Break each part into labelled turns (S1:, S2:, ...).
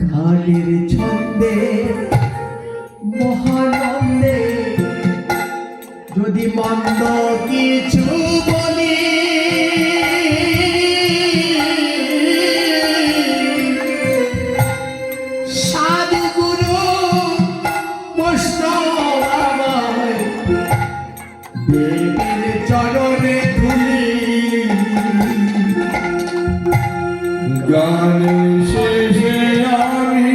S1: ঘাটের ছন্দে মহানন্দে যদি মন্দ কিছু বলি সাধু গুরু বৈষ্ণব আমার দেবীর চরণে ধুলি
S2: গান শেষে আমি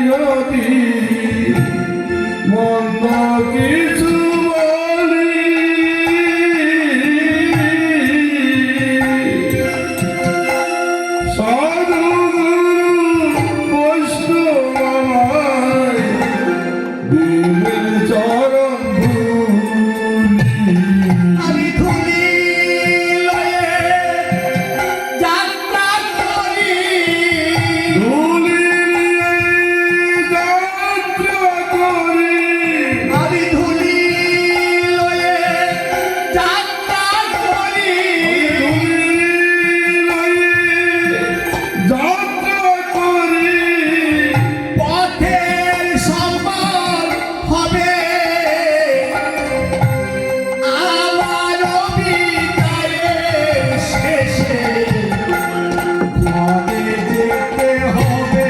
S2: যদি মন্দ কিছু বলি সাধু বৈষ্ণব আমায় দেবের চরণ
S1: আমি ধুলি লয়ে যাত্রা করি আমি ধুলি লয়ে যাত্রা করি পথের সম্মান হবে আমার বিদায়ের শেষে ঘরে যেতে হবে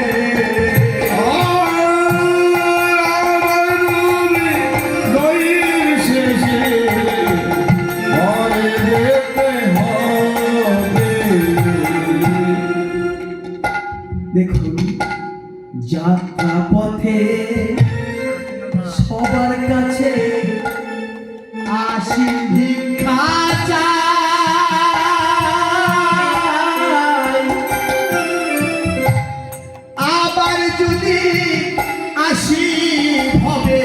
S1: দেখুন যাত্রা পথে সবার কাছে আসি ভিক্ষা চাই আবার যদি আসি হবে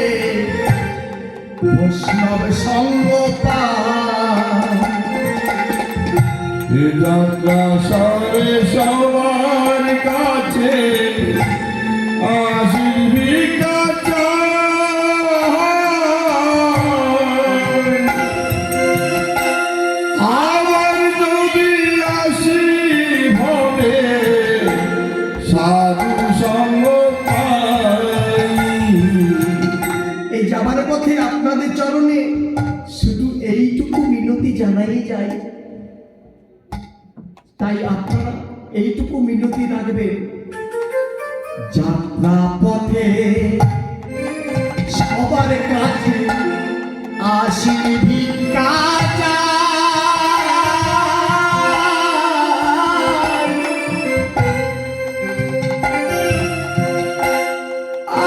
S1: বৈষ্ণব সঙ্গ পাই
S2: যাত্রা সারে সবার কাছে আসি ভিক্ষা চাই। আবার যদি আসি হবে সাধু সঙ্গ পাই।
S1: এই যাবার পথে আপনাদের চরণে শুধু এইটুকু মিনতি জানাই যায় তাই আপনারা এইটুকু মিনতি রাখবেন যাত্রা পথে সবার কাছে আসি ভিক্ষা চাই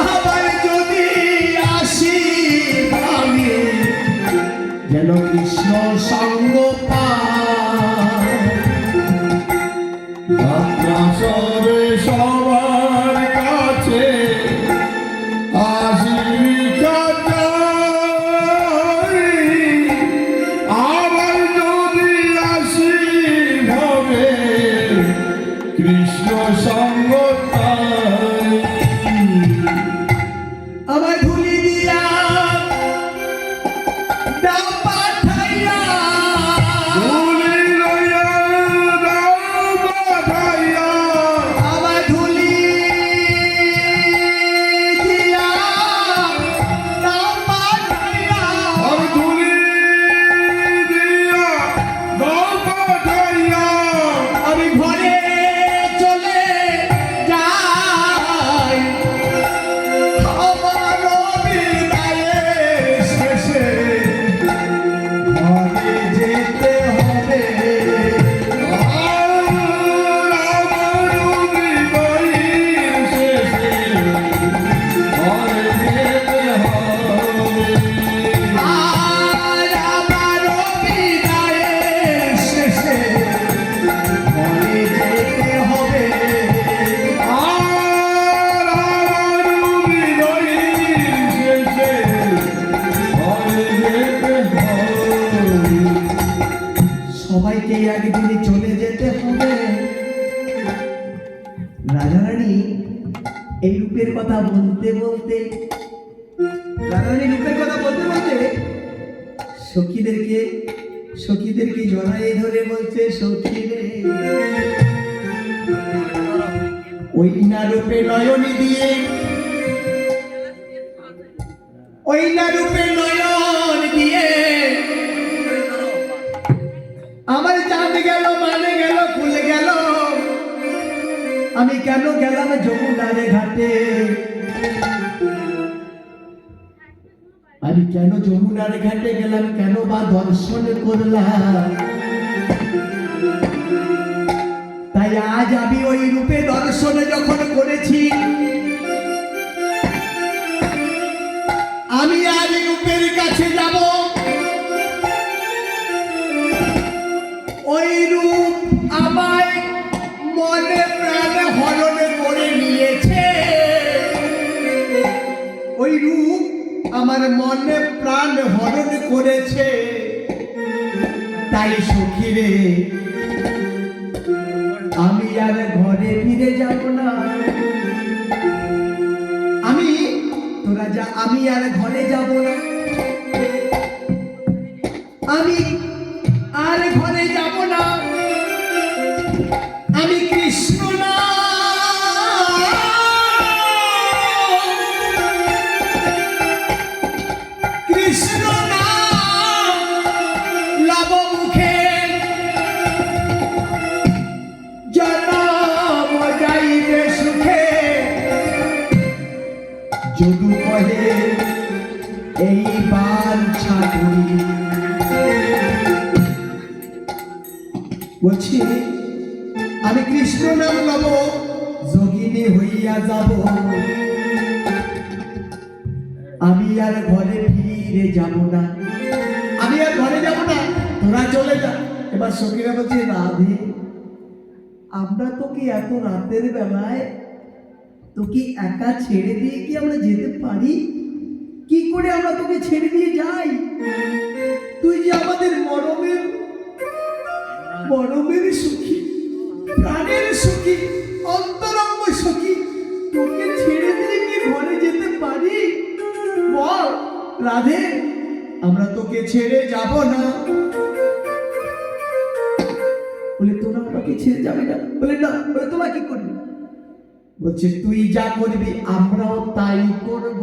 S1: আবার যদি আসি আমি যেন কৃষ্ণ সঙ্গ পাই
S2: যাত্রা সারে সবার কাছে আসি ভিক্ষা চাই। আবার যদি আসি ভবে কৃষ্ণ সঙ্গ পাই।
S1: আমার ধুলি দিয়া দাও পাঠাইয়া
S2: ধুলি লইয়া দাও পাঠাইয়া।
S1: আমার ধুলি দিয়া দাও পাঠাইয়া
S2: আর ধুলি দিয়া দাও পাঠাইয়া।
S1: আমি ঘরে চলে যাই আমার বিদায়ের শেষে ঘরে যেতে হবে আর আমার বিদায়ের শেষে ঘরে যেতে হবে সবাইকে একদিনে চলে যেতে হবে রাধারানী এই রূপের কথা বলতে বলতে রাধারানী রূপের কথা বলতে বলতে সখীদেরকে জড়ায়ে ধরে বলছে সখী রে ওই না রূপে নয়ন দিয়ে, ওই না রূপে নয়ন দিয়ে আমার চাঁদ গেল, মানে গেল, ফুল গেল। আমি কেন গেলাম যমুনার ঘাটে? আমি কেন যমুনার ঘাটে গেলাম? কেন বা দর্শন করলাম? তাই আজ আমি ওই রূপে দর্শন যখন করেছি, আমি আজ রূপের কাছে যাব। ওই রূপ আমায় মনে প্রাণে হরণ করে নিয়েছে। ওই রূপ আমার মনে প্রাণ হরণ করেছে। তাই সখী রে, আমি আর ঘরে ফিরে যাব না। আমি আর ঘরে যাব না। আমি আর ঘরে যাব না। আমি কৃষ্ণ না, কৃষ্ণ না লাভ মুখে জনম যাইবে সুখে। যদু কহে এই বাঞ্ছা করি, বলছি আমি কৃষ্ণ নাম লব, যোগিনী হইয়া যাব। আমি আর ঘরে ফিরে যাব না। আমি আর ঘরে যাব না, তোরা চলে যা। এবার সখীরা বলছে, রাধে আমরা তোকে এত রাতের বেলায় তোকে একা ছেড়ে দিয়ে কি আমরা যেতে পারি? কি করে আমরা তোকে ছেড়ে দিয়ে যাই? তুই যে আমাদের মরমের মরমের সুখী, প্রাণের সুখী, অন্তরঙ্গ সুখী, তোকে ছেড়ে দিয়ে কি ঘরে যেতে পারি? বল রাধে, আমরা তোকে ছেড়ে যাব না। বলে তোরা আমাকে ছেড়ে যাবে না? বলে না। বলে তোরা কি করবি? বলছে তুই যা করবি আমরাও তাই করব।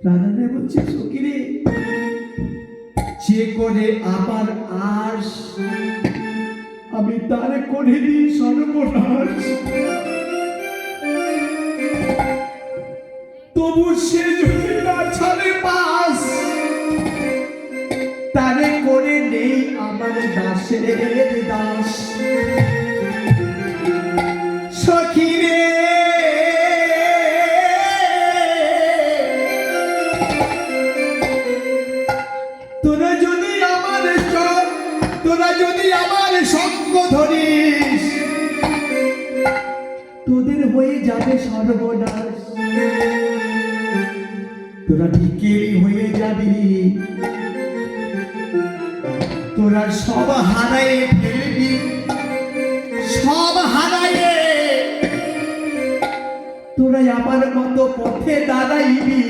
S1: রাধা বলছে, সখী রে, যে করে আমার আশ আমি তার করে দিই সর্বনাশ। তবু সে যদি না ছাড়ে পাশ, তারে করে নেই আমার দাসের দাস। সখী রে, তোরা যদি আমার সঙ্গ ধরিস, তোদের হয়ে যাবে সর্বনাশ। তোরা ভিখারি হয়ে যাবি, তোরা সব হারায়ে ফেলবি, সব হারায়ে তোরা আমার মতো পথে দাঁড়াইবি।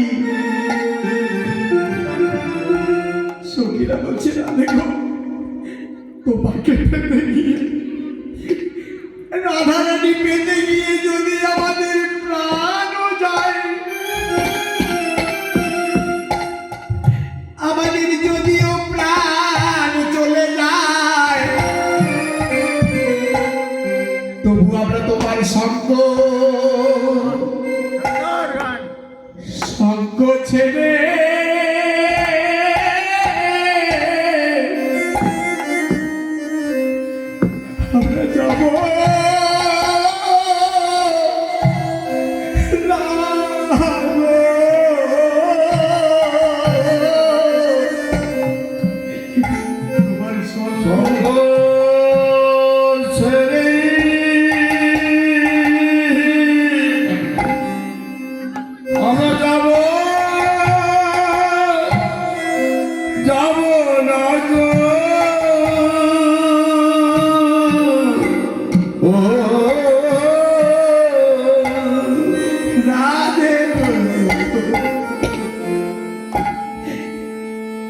S1: সখীরা বলছে, না দেখো তোমাকে পেতে গিয়ে, রাধারানী পেতে গিয়ে যদি আমাদের প্রাণও যায়, আমাদের যদিও প্রাণ চলে যায়, তবু আমরা তোমার সঙ্গ ছেড়ে আমরা যাব তোমার সঙ্গ ছেড়ে। আমরা যাব না গো, ও রাধে,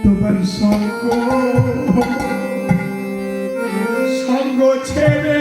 S1: তোমার সঙ্গ ছেড়ে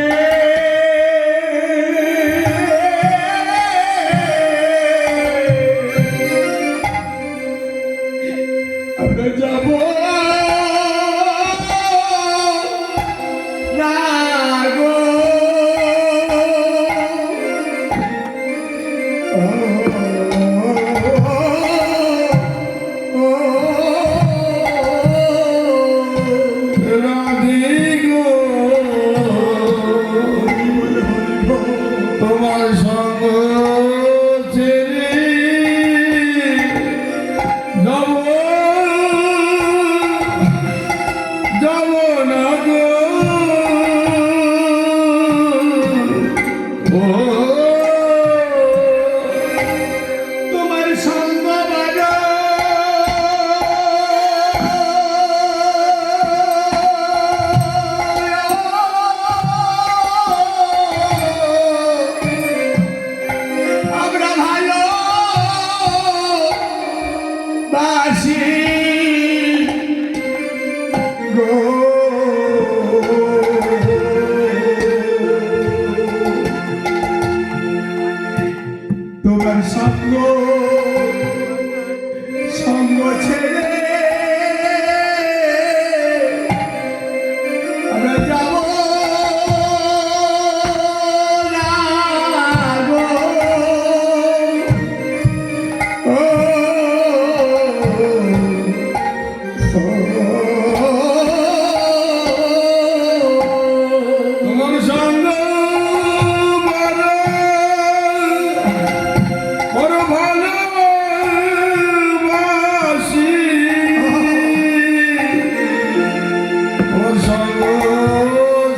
S1: সঙ্গ সঙ্গ ছেড়ে আমরা যাব না গো। ও,
S2: তোমার সঙ্গ বড় ভালোবাসি, তোমার সঙ্গ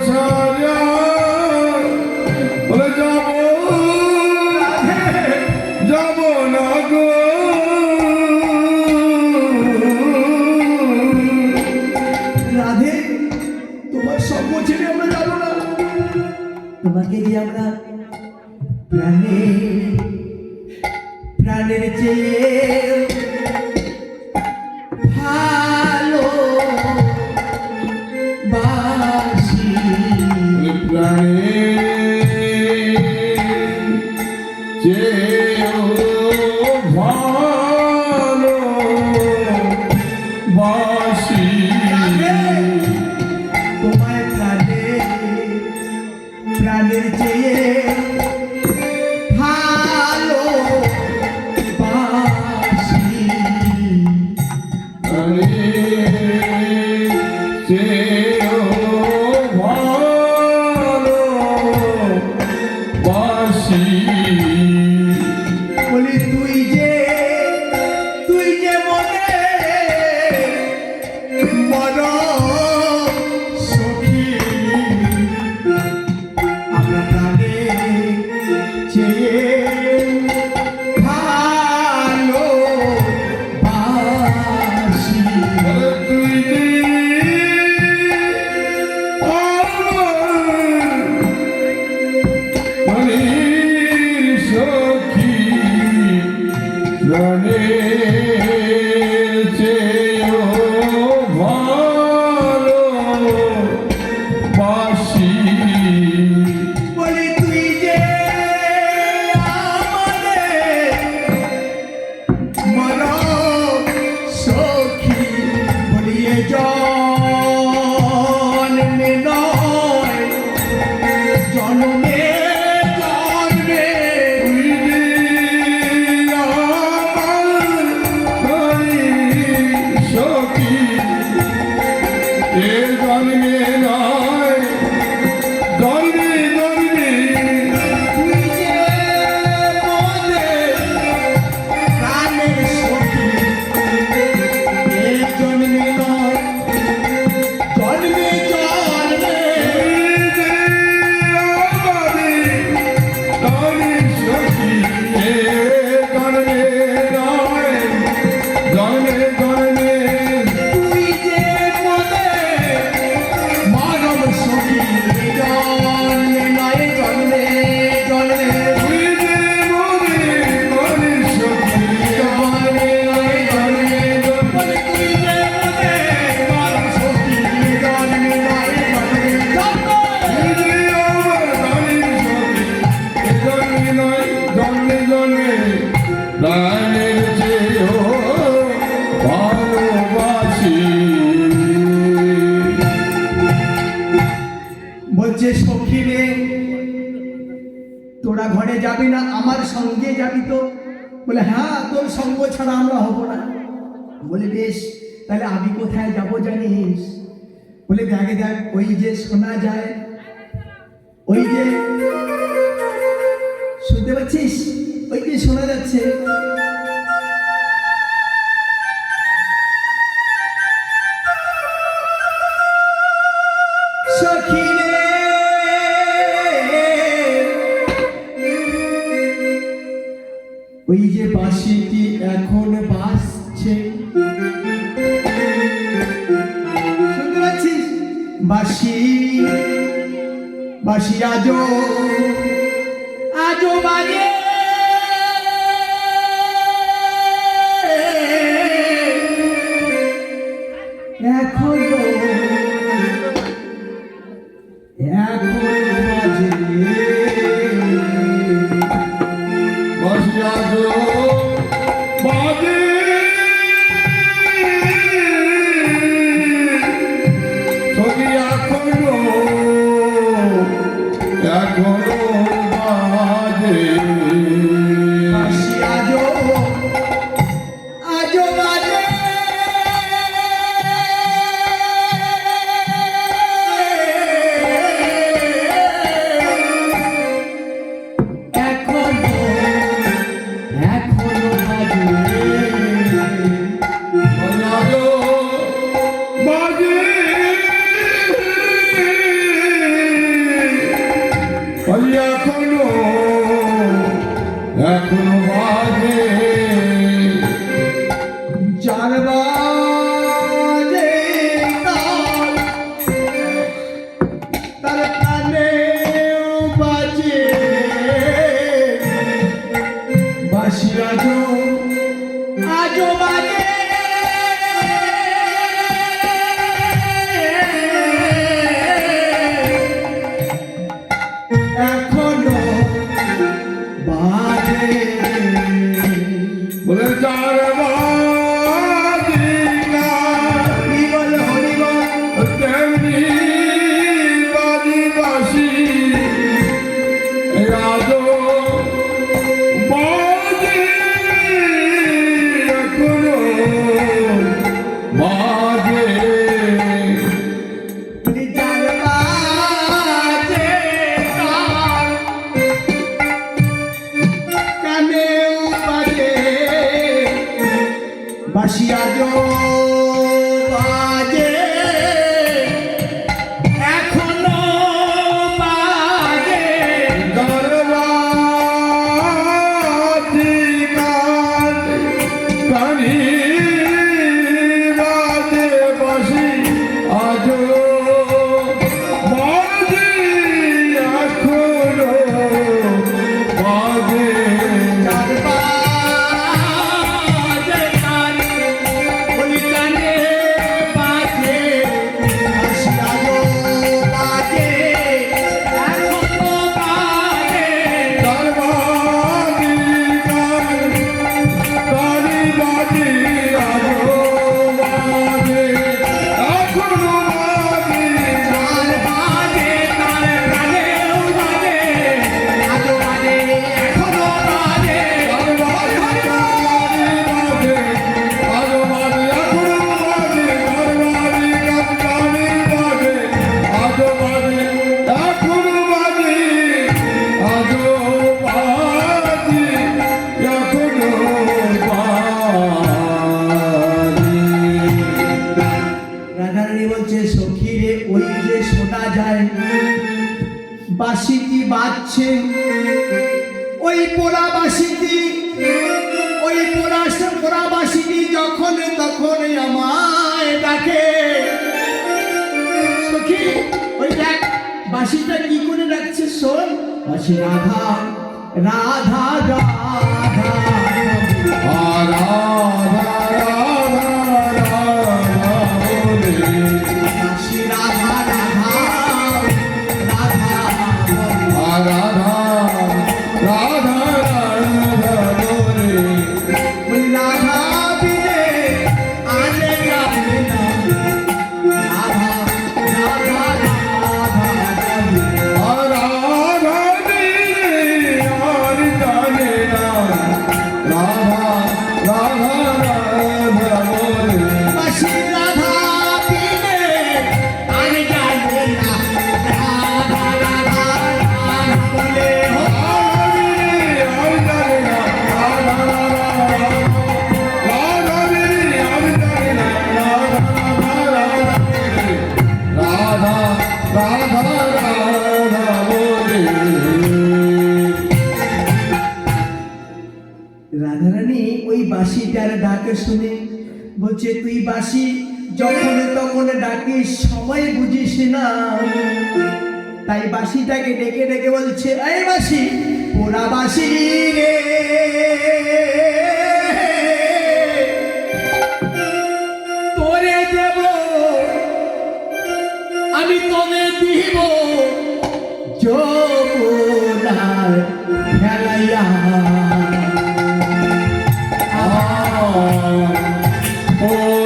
S2: ছাড়া বলে যাব না গো।
S1: রাধে, তোমার সঙ্গ ছেড়ে আমরা যাব না। তোমাকে যে আমরা প্রাণের চেয়ে ভালো বাসি।
S2: প্রাণে চেয়েও ভালো বাসি,
S1: তোমায় প্রাণের চেয়ে ভালো বাসি।
S2: প্রাণে চেয়েও ভালো বাসি।
S1: বলি তুই যে মনে মন সখী, আমরা প্রাণে চেয়ে ভালো বাসি।
S2: তুই মনির সখী, প্রাণের চেয়েও ভালো বাসি।
S1: বলি তুই যে আমাদের মন সখী, বলি এ জন্মে নয় জন্মে জন্মে
S2: তুই আমার মনির সখী, এ জন্মে নয় জন্মে জন্মে
S1: তুই যে মোদের প্রাণের সখী, এ জন্মে নয় জন্মে জন্মে। তুই যে মোদের মানব সখী, এ জন্মে নয় জন্মে জন্মে। জন্মে নয় জন্মে জন্মে। তুই যে মোদের মানব সখী, এ জন্মে নয় জন্মে জন্মে।
S2: প্রাণের চেয়েও ভালোবাসি।
S1: বলছে সখী রে, তোরা ঘরে যাবি না, আমার সঙ্গে যাবি তো? বলে হ্যাঁ, তোর সঙ্গ ছাড়া আমরা হব না। বলে বেশ, তাহলে আমি কোথায় যাব জানিস? বলে দেখ ওই যে শোনা যায়, ওই যে শুনতে পাচ্ছিস, ওই যে শোনা যাচ্ছে সখী রে, ওই যে বাঁশিটি এখন বাজছে, শুনতে পাচ্ছিস? বাঁশি বাঁশি আজো বাজে, এখনো বাজে।
S2: বসিয়া এখনো বাজে
S1: বাঁশি আজো আজো বাজে এখনো এখনো বাজে
S2: বাজালো বাজে ওই এখনো এখনো বাজে
S1: চার বাজে তার কানেও বাজে বাঁশি আজো আজো বাজে এখনো বাজে
S2: বলে চার বাজিকা
S1: হরিবল হরিবল
S2: তেমনি বাজি বাসি রাজো বাজে এখনো বাজে
S1: চার বাজে কানেও বাজে বাঁশি আজো বাজে এখনো বাজে
S2: কানি বাজে বাসি আজো বাজে এখনো বাজে
S1: চার বাজে কানে বলি কানে বাজে বাঁশি আজো বাজে এখনো বাজে
S2: কানি বাজে আজো বাজে এখনো বাজে
S1: চার বাজে তার কানেও বাজে আজো বাজে এখনো বাজে রাধারানী বলছে সখী রে ওই যে শোনা যায় বাঁশিটি বাজছে ওই পোড়া বাঁশিটি ওই পোড়া বাঁশিটি যখন তখন আমায় ডাকে সখী ওই দেখ বাঁশিটা কি করে ডাকছে শোন বাঁশি রাধা রাধা রাধা বাঁশি রাধা রাধা রাধা ওই রাধা বিনে আনে যাবে না রাধা রাধা রাধা বাঁশি রাধা বিনে আনে যাবে না রাধা রাধা রাধা বলে হো রাধারানী ওই বাঁশিটার ডাকে শুনে বলছে তুই বাঁশি যখন তখন ডাকিস সময় বুঝিস না তাই বাঁশিটাকে ডেকে ডেকে বলছে এই বাঁশি পোড়া বাঁশি রে তোরে দেব আমি তোরে দিব যমুনার খেলাইয়া
S2: Oh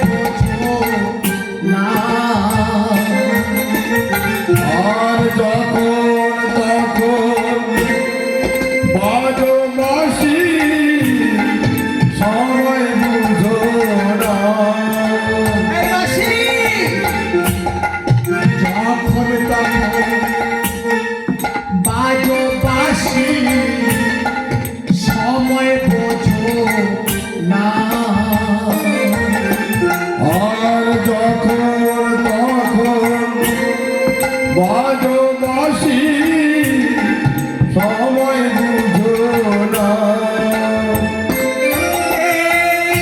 S1: বোঝো না।
S2: আর যখন তখন বাজো বাঁশি সময় বুঝো না।
S1: এই বাঁশি যখন তখন বাজো বাঁশি সময় বোঝো না।
S2: আর যখন তখন বাজো বাঁশি সময় বুঝো না।
S1: এই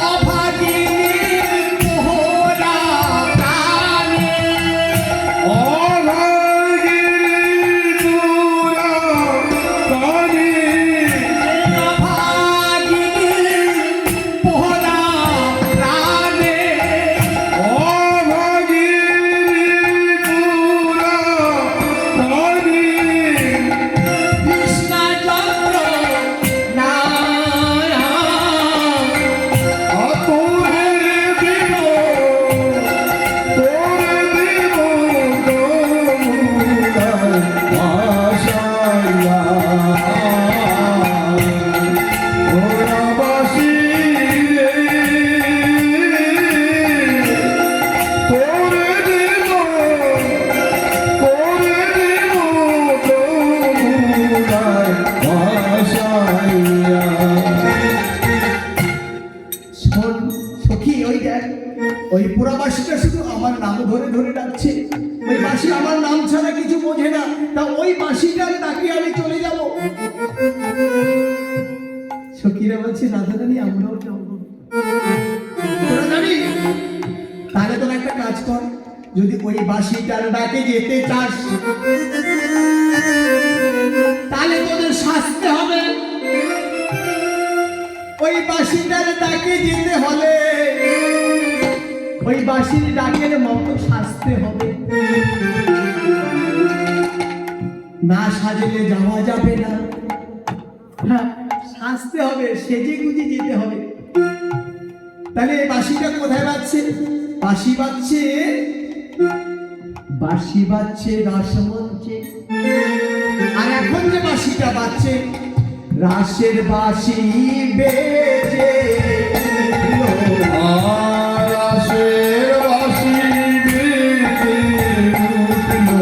S1: অভাগিনীর মোহরা প্রাণে,
S2: অভাগিনীর পুরা প্রাণী,
S1: অভাগিনীর মোহরা প্রাণে,
S2: অভাগিনীর পুরা প্রাণী,
S1: কৃষ্ণা চন্দ্র না।
S2: তোরে দিব আশায়া ওরা বাসি তোরে দিব আশায়া।
S1: শোন সখী, ওই দেখ ওই পুরা বাসিটা শুধু আমার নাম ধরে ধরে ডাকছে। ওই বাসি আমার নাম ছাড়া কিছু বোঝে না, তা ওই বাসিটার ডাকে আমি চলে যাব। সখীরা বলছে রাধারানী আমরাও যাবো। তোরা যাবি? তাহলে তোরা একটা কাজ কর, যদি ওই বাসিটার ডাকে যেতে চাস তাহলে তোদের শাস্তি হবে। ওই বাসিটার ডাকে যেতে হলে ওই বাসির ডাকের মতো সাজতে হবে। না সাজলে যাওয়া যাবে না, হ্যাঁ সাজতে হবে, সেজে গুজে যেতে হবে। তাহলে এই বাসিটা কোথায় বাজছে? বাঁশি বাজছে, বাঁশি বাজছে রাসমঞ্চে। আর এখন যে বাঁশিটা বাজছে রাসের বাঁশি বেজে উঠলো।
S2: আকাশের বাঁশি বেজে উঠলো,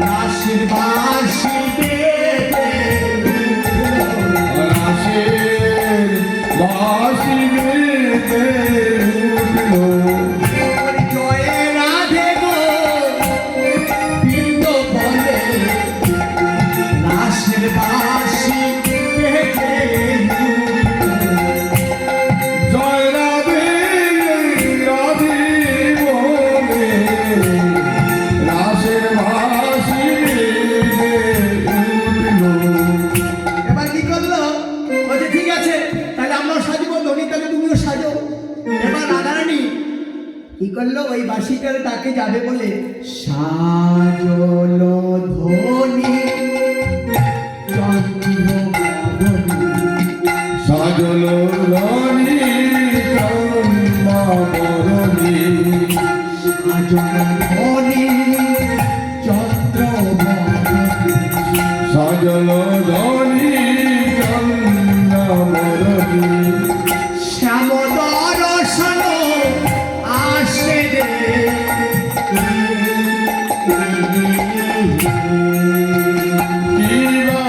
S1: রাসের বাঁশি বেজে উঠলো।
S2: আকাশের বাঁশি বেজে উঠলো।
S1: ওর জয়ে রাধে গো বৃন্দ বলে, রাসের বাঁশি বেজে উঠলো।
S2: জয় রাধে রাধে বলে রাসের বাঁশি বেজে উঠলো।
S1: এবার কি করলো? বলছে ঠিক আছে তাহলে আমরাও সাজবো, ধনী তাহলে তুমিও সাজো। এবার রাধারানী কি করলো? ওই বাসিটার ডাকে যাবে বলে সাজলো ধনী চন্দ্রবদনী,
S2: সাজলো রানী চন্দ্রবদনী,
S1: সাজলো ধনী চন্দ্রবদনী,
S2: সাজলো রানী চন্দ্রবদনী।
S1: শ্যাম দর্শন আসে রে।
S2: কিবা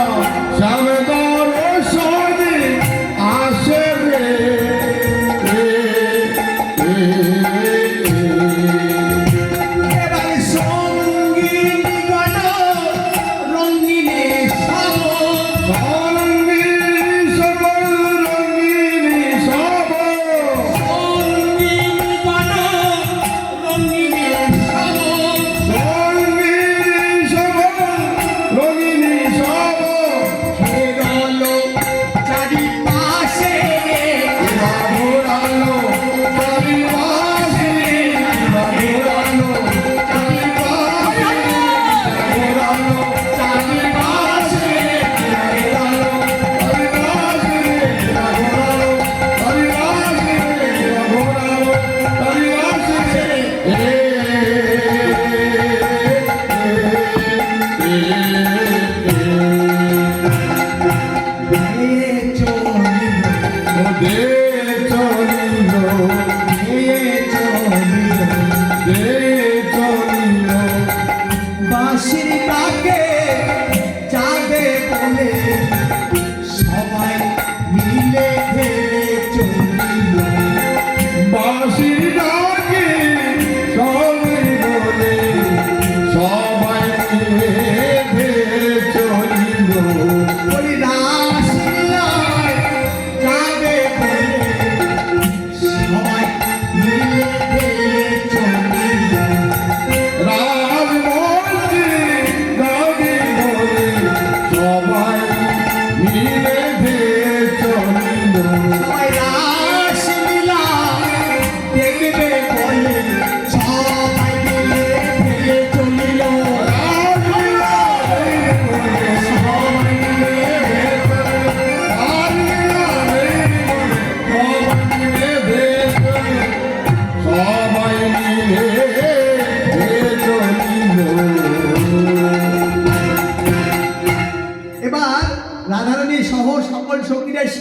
S2: শ্যামদর সনে আসে রে।
S1: এবার সঙ্গীত গণ রঙিনে সব,
S2: রঙ্গিনী সব রঙ্গিনী সব,
S1: সঙ্গীত গণ রঙিনে সব,
S2: রঙ্গিনী সব রঙ্গিনী সব।
S1: ঘেরলো চারিপাশে,
S2: ঘোরালো চারিপাশে,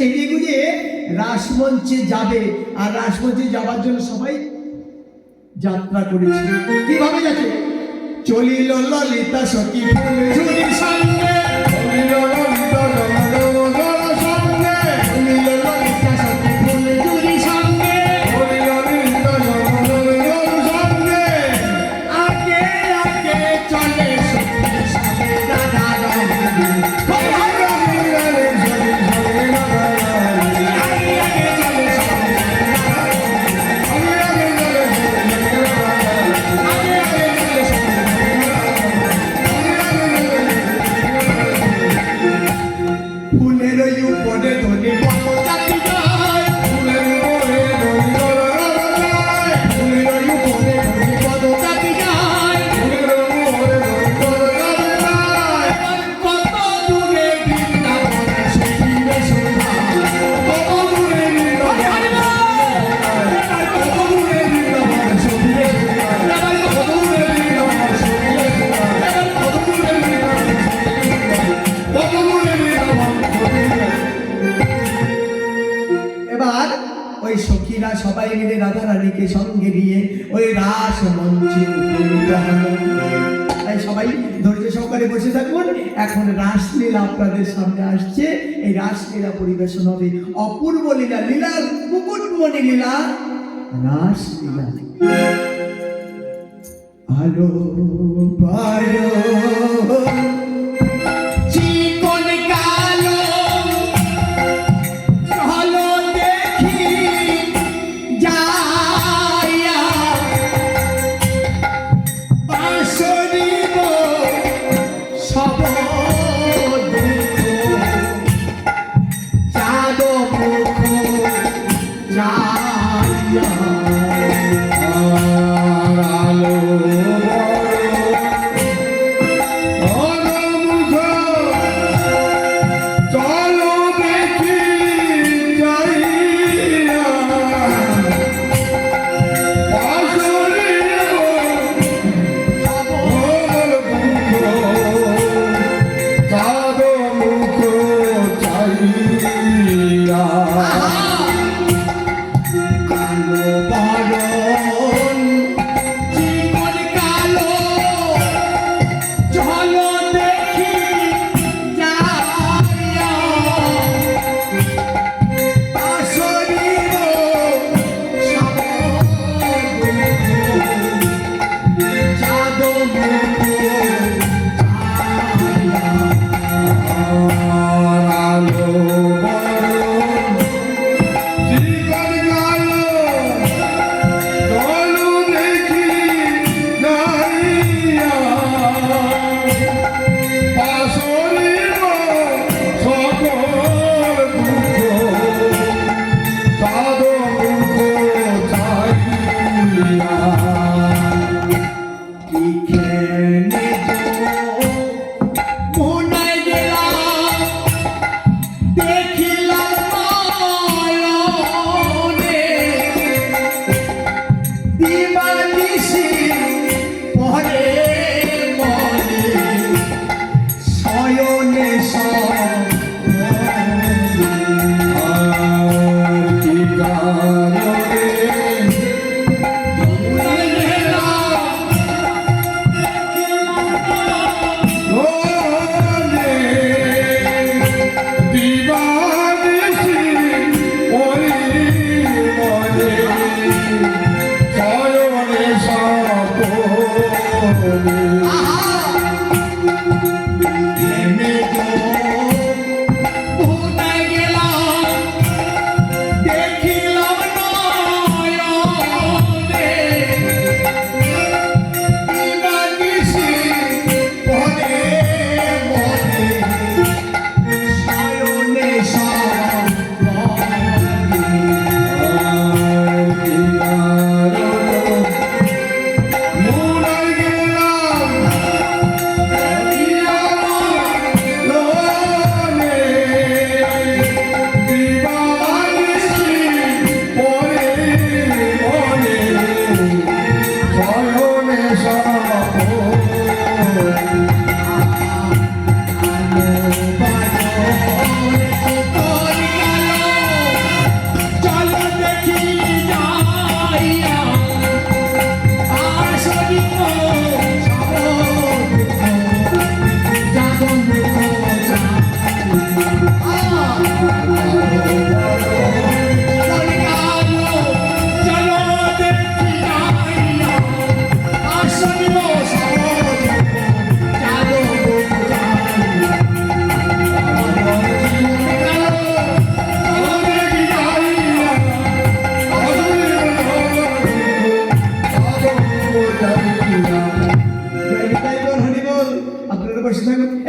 S1: সেজে গুজে রাসমঞ্চে যাবে, আর রাসমঞ্চে যাবার জন্য সবাই যাত্রা করেছে। কিভাবে যাচ্ছে? চলিল ললিতা সখী ফুলঝুরির সঙ্গে,
S2: চলিল ললিতা জলজল সঙ্গে,
S1: চলিল ললিতা সখী ফুলঝুরির সঙ্গে,
S2: চলিল ললিতা জলজল সঙ্গে,
S1: আগে আগে চলে সখীর সঙ্গে রাধা রমণী। আগে আগে চলে সখীর সঙ্গে ফুলের উপরে ধনে পতাকা যায়, ফুলের উপরে ধনে পতাকা যায়, কত দূরে বৃন্দাবন সখীর শোভা, কত দূরে বৃন্দাবন সখীর শোভা, কত দূরে বৃন্দাবন সখীর শোভা, কত দূরে বৃন্দাবন এবার ওই সখীরা সবাই মিলে রাধা রানীকে সঙ্গে নিয়ে ওই রাস মঞ্চে উপনীত হলো। তাই সবাই ধৈর্য সহকারে বসে থাকুন, এখন রাসলীলা আপনাদের সামনে আসছে। এই রাসলীলা পরিবেশন হবে অপূর্ব লীলা, লীলার মুকুটমণি লীলা, রাসলীলা। আলো পারো চিকন কালো, চলো দেখি যাইয়া, বাঁশরিব সব দুঃখ, চাঁদ মুখ যাইয়া।
S2: আলো চলো দেখি যাইয়া, বাঁশরিব সকল দুঃখ, চাঁদ মুখ চাহিয়া।
S1: কালো বরণ জীবন কালো, চলো দেখি যাইয়া, বাঁশরিব সব দুঃখ, চাঁদ মুখ যাইয়া।
S2: আলো বরণ জীবন কালো, চলো দেখি যাইয়া, বাঁশরিব সকল দুঃখ, চাঁদ মুখ চাহিয়া।
S1: এখানে মনে গেলাম, দেখিলাম নয়নে, দিবানিশি পরে মনে, শয়নে স্বপ্নে।
S2: আর কি কারণে
S1: মনে গেলাম,
S2: ওরে দিবানিশি ওরে মনে, শয়নে স্বপ্নে।
S1: এখানে মনে গেলাম, দেখিলাম নয়নে, দিবানিশি পরে মনে, শয়নে স্বপ্নে। বসে থাকো